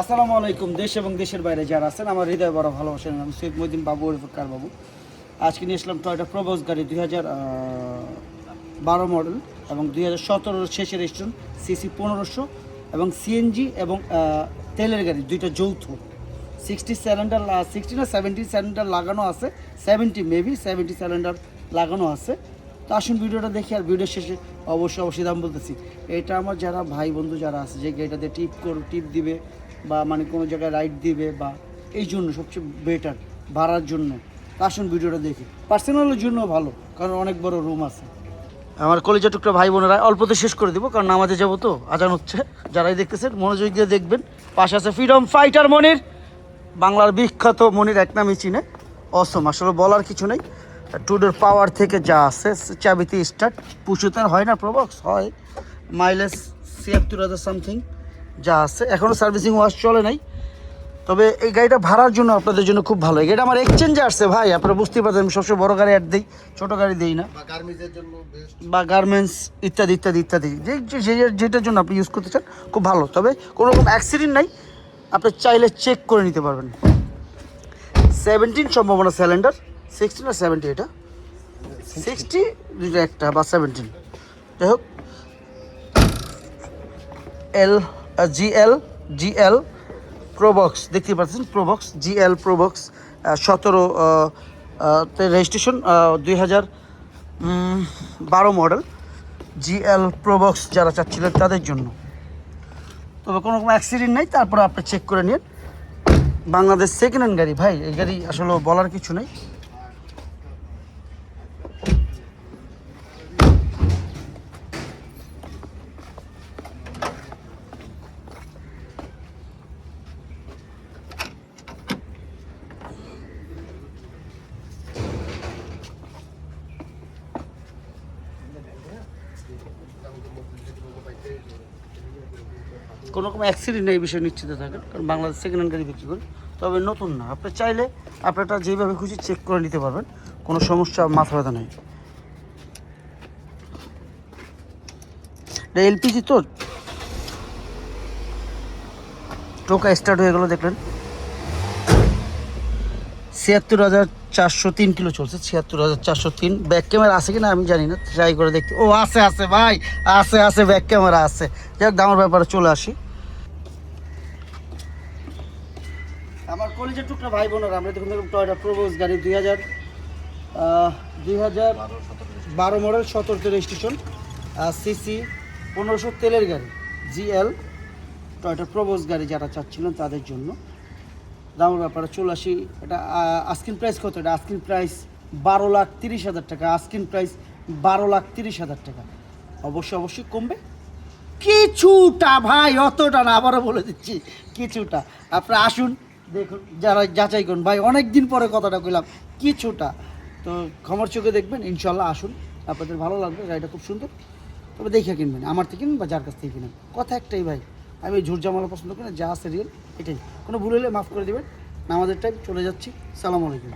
আসসালামু আলাইকুম। দেশ এবং দেশের বাইরে যারা আছেন আমার হৃদয় বড় ভালোবাসেন। আমি সৈয়দ মহিউদ্দিন বাবু কার বাবু। আজকে নিয়ে আসলাম টয়োটা প্রবোজ গাড়ি 2012 মডেল এবং 2017 শেষের রেজিস্ট্রেশন, সিসি 1500 এবং সিএনজি এবং তেলের গাড়ি দুইটা যৌথ। 60 সিলিন্ডার, 60 না 70 সিলিন্ডার লাগানো আছে, 70 মেবি 70 সিলিন্ডার লাগানো আছে। তো আসুন ভিডিওটা দেখি, আর ভিডিও শেষে অবশ্যই দাম বলতেছি। এটা আমার যারা ভাই বন্ধু যারা আছে যে গাড়িটাতে টিপ দিবে বা মানে কোনো জায়গায় রাইড দিবে বা এই জন্য সবচেয়ে বেটার ভাড়ার জন্য। আসুন ভিডিওটা দেখি। পার্সোনালের জন্য ভালো, কারণ অনেক বড় রুম আছে। আমার কলেজের টুকরা ভাই বোনেরা অল্পতে শেষ করে দিব, কারণ নামাজে যাবো তো, আজান হচ্ছে। যারাই দেখতেছেন মনোযোগ দিয়ে দেখবেন। পাশে আছে ফ্রিডম ফাইটার মনির, বাংলার বিখ্যাত মনির, এক নামই চিনে। অসম, আসলে বলার কিছু নেই। টুডোর পাওয়ার থেকে যা আছে, চাবিতে স্টার্ট, পুষুতে হয় না, প্রবক্স হয়, মাইলেজ ৭৬,০০০ সামথিং যা আছে। এখনও সার্ভিসিং ওয়াশ চলে নাই, তবে এই গাড়িটা ভাড়ার জন্য আপনাদের জন্য খুব ভালো। এই গাড়িটা আমার এক্সচেঞ্জে আসছে ভাই, আপনারা বুঝতেই পারছেন। আমি সবসময় বড় গাড়ি অ্যাড দিই, ছোটো গাড়ি দিই না, বা গার্মেন্টস ইত্যাদি ইত্যাদি ইত্যাদি, যেটার জন্য আপনি ইউজ করতে চান খুব ভালো। তবে কোনো রকম অ্যাক্সিডেন্ট নাই, আপনি চাইলে চেক করে নিতে পারবেন। 17 সম্ভাবনা সিলিন্ডার, 60 না 70, এটা 60 একটা বা 17, যাই হোক। জিএল প্রোবক্স দেখতে পাচ্ছেন, প্রোবক্স জিএল প্রোবক্স 17 তে রেজিস্ট্রেশন, 2012 মডেল জিএল প্রোবক্স যারা চাচ্ছিলেন তাদের জন্য। তবে কোনো রকম অ্যাক্সিডেন্ট নেই, তারপরে আপনি চেক করে নিন। বাংলাদেশ সেকেন্ড হ্যান্ড গাড়ি ভাই, এই গাড়ি আসলে বলার কিছু নেই। কোনো রকম অ্যাক্সিডেন্ট নেই, এই বিষয়ে নিশ্চিত থাকেন, কারণ বাংলাদেশ সেকেন্ড হ্যান্ড গাড়ি বিক্রি করি। তবে নতুন না, আপনি চাইলে আপনারটা যেভাবে খুশি চেক করে নিতে পারবেন, কোনো সমস্যা মাথা ব্যথা নেই। এটা এলপিজি তো, টোকা স্টার্ট হয়ে গেল, দেখলেন। ৭৬,৪০৩ কিলো চলছে, ৭৬,৪০৩। ব্যাক ক্যামেরা আছে কিনা আমি জানি না, ট্রাই করে দেখতে। ও আছে ভাই, আছে ব্যাক ক্যামেরা আছে। যাই হোক, দামের ব্যাপারে চলে আসি। আমার কলেজের টুকরা ভাই বোনেরা, আমরা দেখুন টয়োটা প্রবোজ গাড়ি 2012 মডেল, 17 রেজিস্ট্রেশন, সিসি 1500 তেলের গাড়ি, জিএল টয়োটা প্রবোজ গাড়ি যারা চাচ্ছিলেন তাদের জন্য। দামের ব্যাপারে চলে আসি। এটা আস্কিং প্রাইস কত? এটা আস্কিং প্রাইস 12,30,000 টাকা। আস্কিং প্রাইস 12,30,000 টাকা। অবশ্যই কমবে কিছুটা ভাই, অতটা না, আবারও বলে দিচ্ছি কিছুটা। আপনারা আসুন, দেখুন, যারা যাচাই করুন ভাই, অনেক দিন পরে কথাটা কইলাম, কিছুটা তো ক্ষমার চোখে দেখবেন। ইনশাল্লাহ আসুন, আপনাদের ভালো লাগবে। গাড়িটা খুব সুন্দর, তবে দেখে কিনবেন, আমার থেকে কিনবেন বা যার কাছ থেকে কিনেন। কথা একটাই ভাই, আমি ঝুরঝামালা পছন্দ করি না, যা আছে রিয়েল এটাই। কোনো ভুল হলে মাফ করে দেবেন। নামাজের টাইম চলে যাচ্ছি। সালাম আলাইকুম।